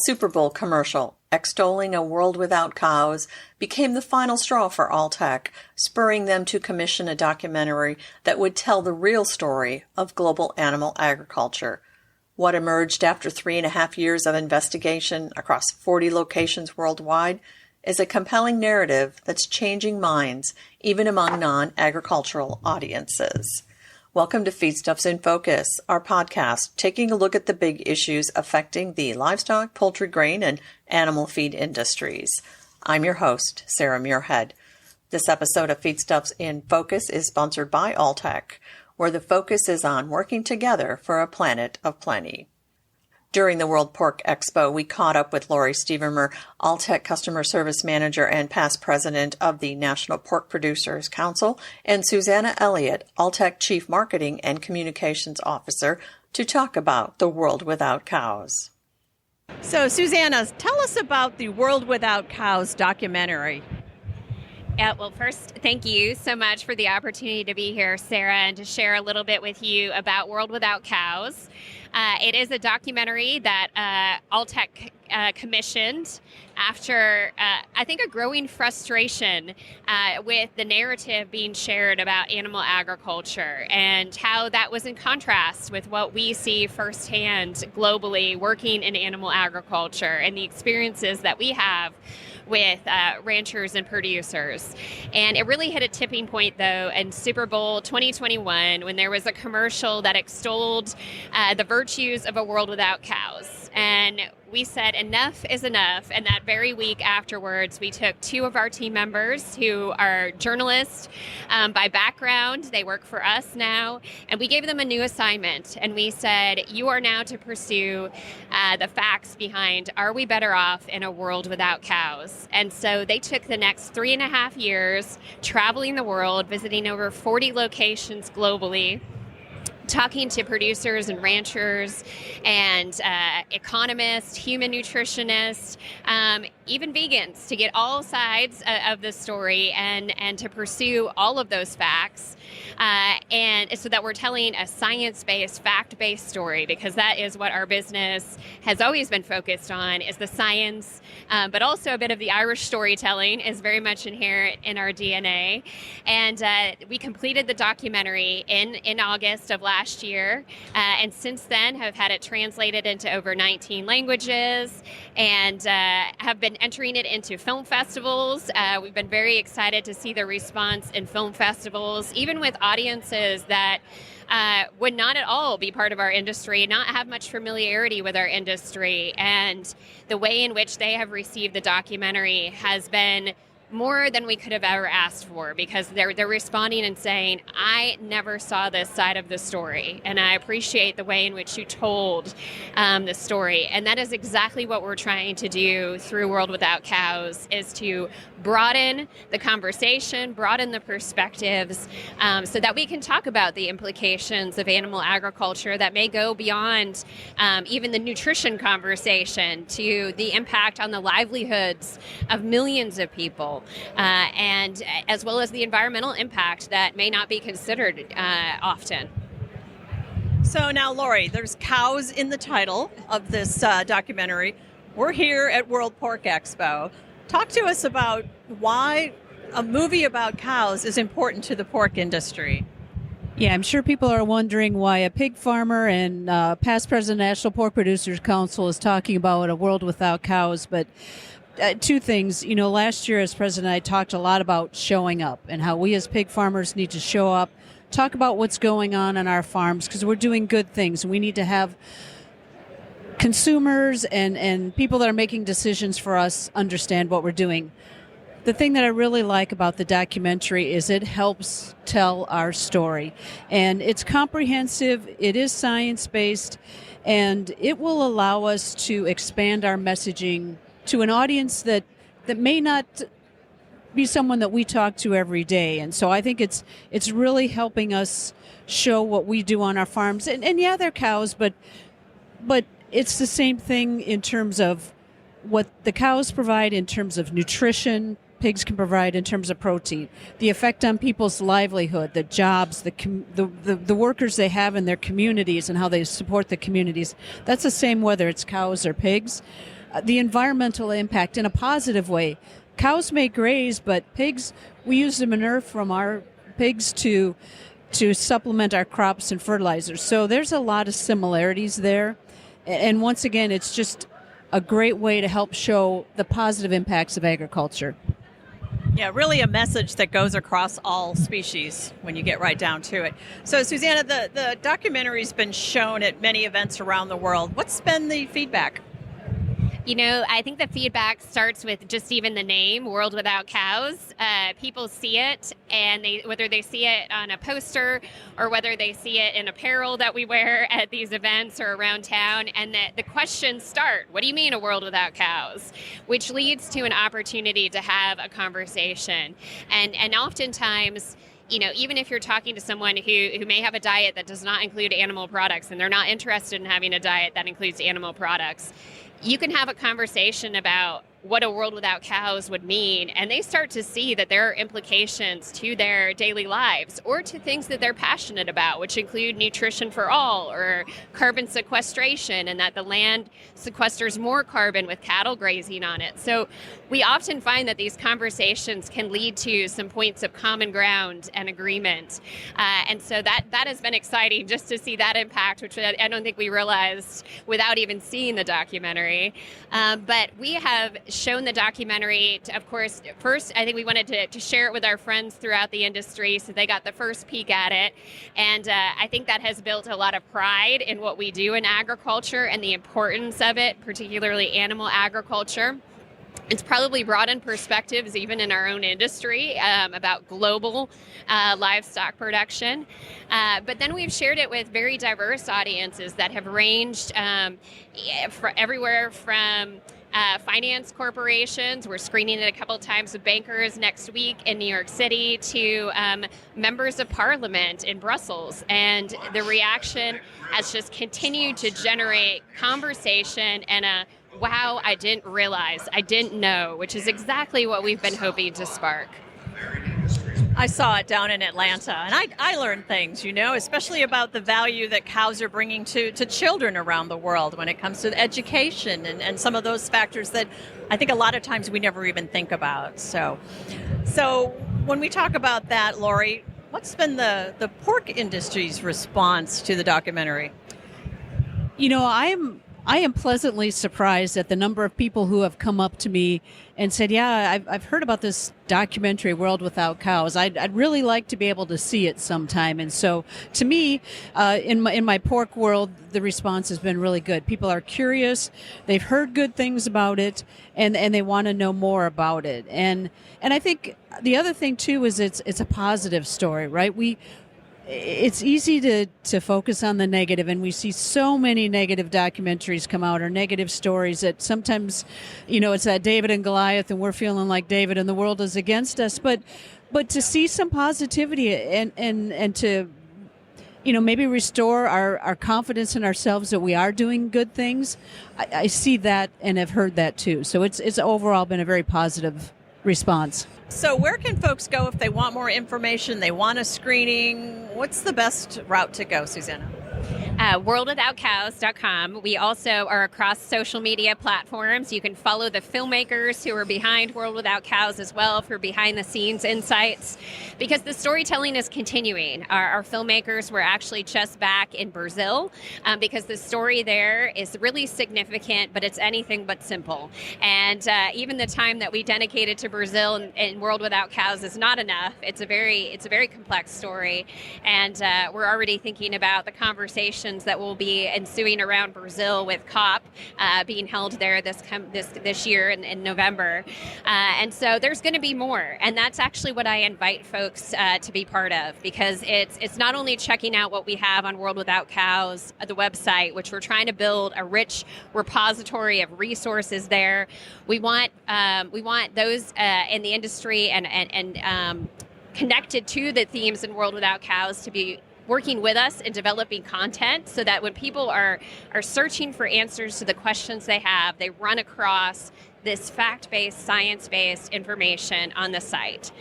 Super Bowl commercial, extolling a world without cows, became the final straw for Alltech, spurring them to commission a documentary that would tell the real story of global animal agriculture. What emerged after 3.5 years of investigation across 40 locations worldwide is a compelling narrative that's changing minds, even among non-agricultural audiences. Welcome to Feedstuffs in Focus, our podcast taking a look at the big issues affecting the livestock, poultry, grain, and animal feed industries. I'm your host, Sarah Muirhead. This episode of Feedstuffs in Focus is sponsored by Alltech, where the focus is on working together for a planet of plenty. During the World Pork Expo, we caught up with Lori Stevermer, Alltech Customer Service Manager and past President of the National Pork Producers Council, and Susanna Elliott, Alltech Chief Marketing and Communications Officer, to talk about the World Without Cows. So, Susanna, tell us about the World Without Cows documentary. Well, first, thank you so much for the opportunity to be here, Sarah, and to share a little bit with you about World Without Cows. It is a documentary that Alltech commissioned after, I think, a growing frustration with the narrative being shared about animal agriculture and how that was in contrast with what we see firsthand globally working in animal agriculture and the experiences that we have with ranchers and producers. And it really hit a tipping point, though, in Super Bowl 2021 when there was a commercial that extolled the virtues of a world without cows. And we said enough is enough. And that very week afterwards, we took 2 of our team members who are journalists by background. They work for us now. And we gave them a new assignment. And we said, you are now to pursue the facts behind, are we better off in a world without cows? And so they took the next 3.5 years traveling the world, visiting over 40 locations globally, talking to producers and ranchers and economists, human nutritionists, even vegans, to get all sides of the story and to pursue all of those facts. And so that we're telling a science-based, fact-based story, because that is what our business has always been focused on, is the science, but also a bit of the Irish storytelling is very much inherent in our DNA. And we completed the documentary in August of last year, and since then have had it translated into over 19 languages and have been entering it into film festivals. We've been very excited to see the response in film festivals, even with audiences that would not at all be part of our industry, not have much familiarity with our industry. And the way in which they have received the documentary has been more than we could have ever asked for, because they're responding and saying, I never saw this side of the story, and I appreciate the way in which you told the story. And that is exactly what we're trying to do through World Without Cows, is to broaden the conversation, broaden the perspectives, so that we can talk about the implications of animal agriculture that may go beyond even the nutrition conversation to the impact on the livelihoods of millions of people. And as well as the environmental impact that may not be considered often. So now, Lori, there's cows in the title of this documentary. We're here at World Pork Expo. Talk to us about why a movie about cows is important to the pork industry. Yeah, I'm sure people are wondering why a pig farmer and past president of the National Pork Producers Council is talking about a world without cows, but 2 things. You know, last year as president, I talked a lot about showing up and how we as pig farmers need to show up, talk about what's going on our farms, because we're doing good things. We need to have consumers and people that are making decisions for us understand what we're doing. The thing that I really like about the documentary is it helps tell our story. And it's comprehensive, it is science-based, and it will allow us to expand our messaging to an audience that may not be someone that we talk to every day. And so I think it's really helping us show what we do on our farms. And yeah, they're cows, but it's the same thing in terms of what the cows provide in terms of nutrition, pigs can provide in terms of protein, the effect on people's livelihood, the jobs, the workers they have in their communities and how they support the communities. That's the same whether it's cows or pigs. the environmental impact in a positive way. Cows may graze, but pigs, we use the manure from our pigs to supplement our crops and fertilizers. So there's a lot of similarities there. And once again, it's just a great way to help show the positive impacts of agriculture. Yeah, really a message that goes across all species when you get right down to it. So, Susanna, the documentary's been shown at many events around the world. What's been the feedback? You know, I think the feedback starts with just even the name, World Without Cows. People see it, and whether they see it on a poster or whether they see it in apparel that we wear at these events or around town, and the questions start, what do you mean a world without cows? Which leads to an opportunity to have a conversation. And oftentimes, you know, even if you're talking to someone who may have a diet that does not include animal products and they're not interested in having a diet that includes animal products, you can have a conversation about what a world without cows would mean, and they start to see that there are implications to their daily lives or to things that they're passionate about, which include nutrition for all or carbon sequestration, and that the land sequesters more carbon with cattle grazing on it. So we often find that these conversations can lead to some points of common ground and agreement. And so that has been exciting just to see that impact, which I don't think we realized without even seeing the documentary. But we have shown the documentary, of course, first I think we wanted to share it with our friends throughout the industry so they got the first peek at it. And I think that has built a lot of pride in what we do in agriculture and the importance of it, particularly animal agriculture. It's probably broadened perspectives even in our own industry about global livestock production. But then we've shared it with very diverse audiences that have ranged everywhere from finance corporations. We're screening it a couple times with bankers next week in New York City, to members of parliament in Brussels. And the reaction has just continued to generate conversation and a wow, I didn't realize, I didn't know, which is exactly what we've been hoping to spark. I saw it down in Atlanta, and I learned things, you know, especially about the value that cows are bringing to children around the world when it comes to education and some of those factors that I think a lot of times we never even think about. So when we talk about that, Lori, what's been the pork industry's response to the documentary? You know, I am pleasantly surprised at the number of people who have come up to me and said, yeah, I've heard about this documentary, World Without Cows. I'd really like to be able to see it sometime. And so to me, in my pork world, the response has been really good. People are curious. They've heard good things about it, and they want to know more about it. And I think the other thing, too, is it's a positive story, right? It's easy to focus on the negative, and we see so many negative documentaries come out, or negative stories that sometimes, you know, it's that David and Goliath, and we're feeling like David and the world is against us. But to see some positivity and to, you know, maybe restore our confidence in ourselves that we are doing good things, I see that and have heard that too. So it's overall been a very positive response. So where can folks go if they want more information, they want a screening? What's the best route to go, Susanna? worldwithoutcows.com. We also are across social media platforms. You can follow the filmmakers who are behind World Without Cows as well for behind-the-scenes insights, because the storytelling is continuing. Our filmmakers were actually just back in Brazil because the story there is really significant, but it's anything but simple. And even the time that we dedicated to Brazil and World Without Cows is not enough. It's a very complex story, and we're already thinking about the conversations that will be ensuing around Brazil with COP being held there this year in November. And so there's going to be more. And that's actually what I invite folks to be part of, because it's not only checking out what we have on World Without Cows, the website, which we're trying to build a rich repository of resources there. We want those in the industry and connected to the themes in World Without Cows to be working with us in developing content, so that when people are searching for answers to the questions they have, they run across this fact-based, science-based information on the site.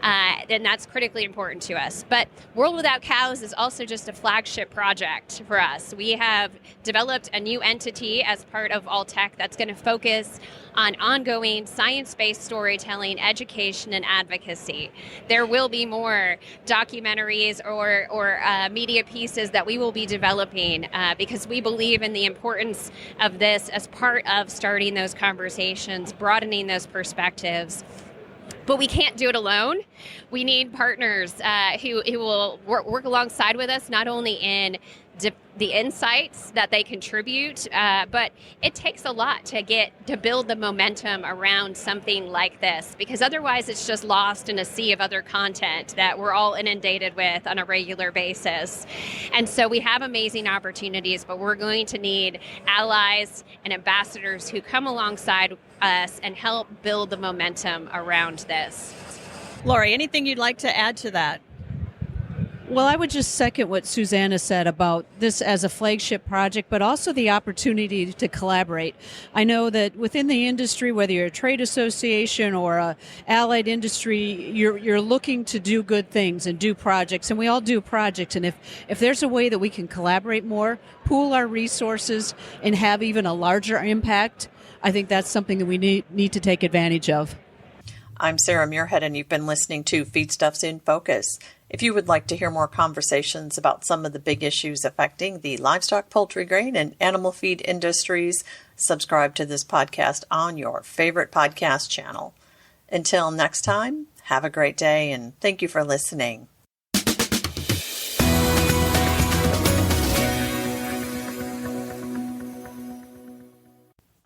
And that's critically important to us. But World Without Cows is also just a flagship project for us. We have developed a new entity as part of Alltech that's going to focus on ongoing science-based storytelling, education, and advocacy. There will be more documentaries or media pieces that we will be developing because we believe in the importance of this as part of starting those conversations, broadening those perspectives. But we can't do it alone. We need partners who will work alongside with us, not only in the insights that they contribute, but it takes a lot to build the momentum around something like this, because otherwise it's just lost in a sea of other content that we're all inundated with on a regular basis. And so we have amazing opportunities, but we're going to need allies and ambassadors who come alongside us and help build the momentum around this. Lori, anything you'd like to add to that? Well, I would just second what Susanna said about this as a flagship project, but also the opportunity to collaborate. I know that within the industry, whether you're a trade association or a allied industry, you're looking to do good things and do projects, and we all do projects. And if there's a way that we can collaborate more, pool our resources, and have even a larger impact, I think that's something that we need to take advantage of. I'm Sarah Muirhead, and you've been listening to Feedstuffs in Focus. If you would like to hear more conversations about some of the big issues affecting the livestock, poultry, grain, and animal feed industries, subscribe to this podcast on your favorite podcast channel. Until next time, have a great day, and thank you for listening.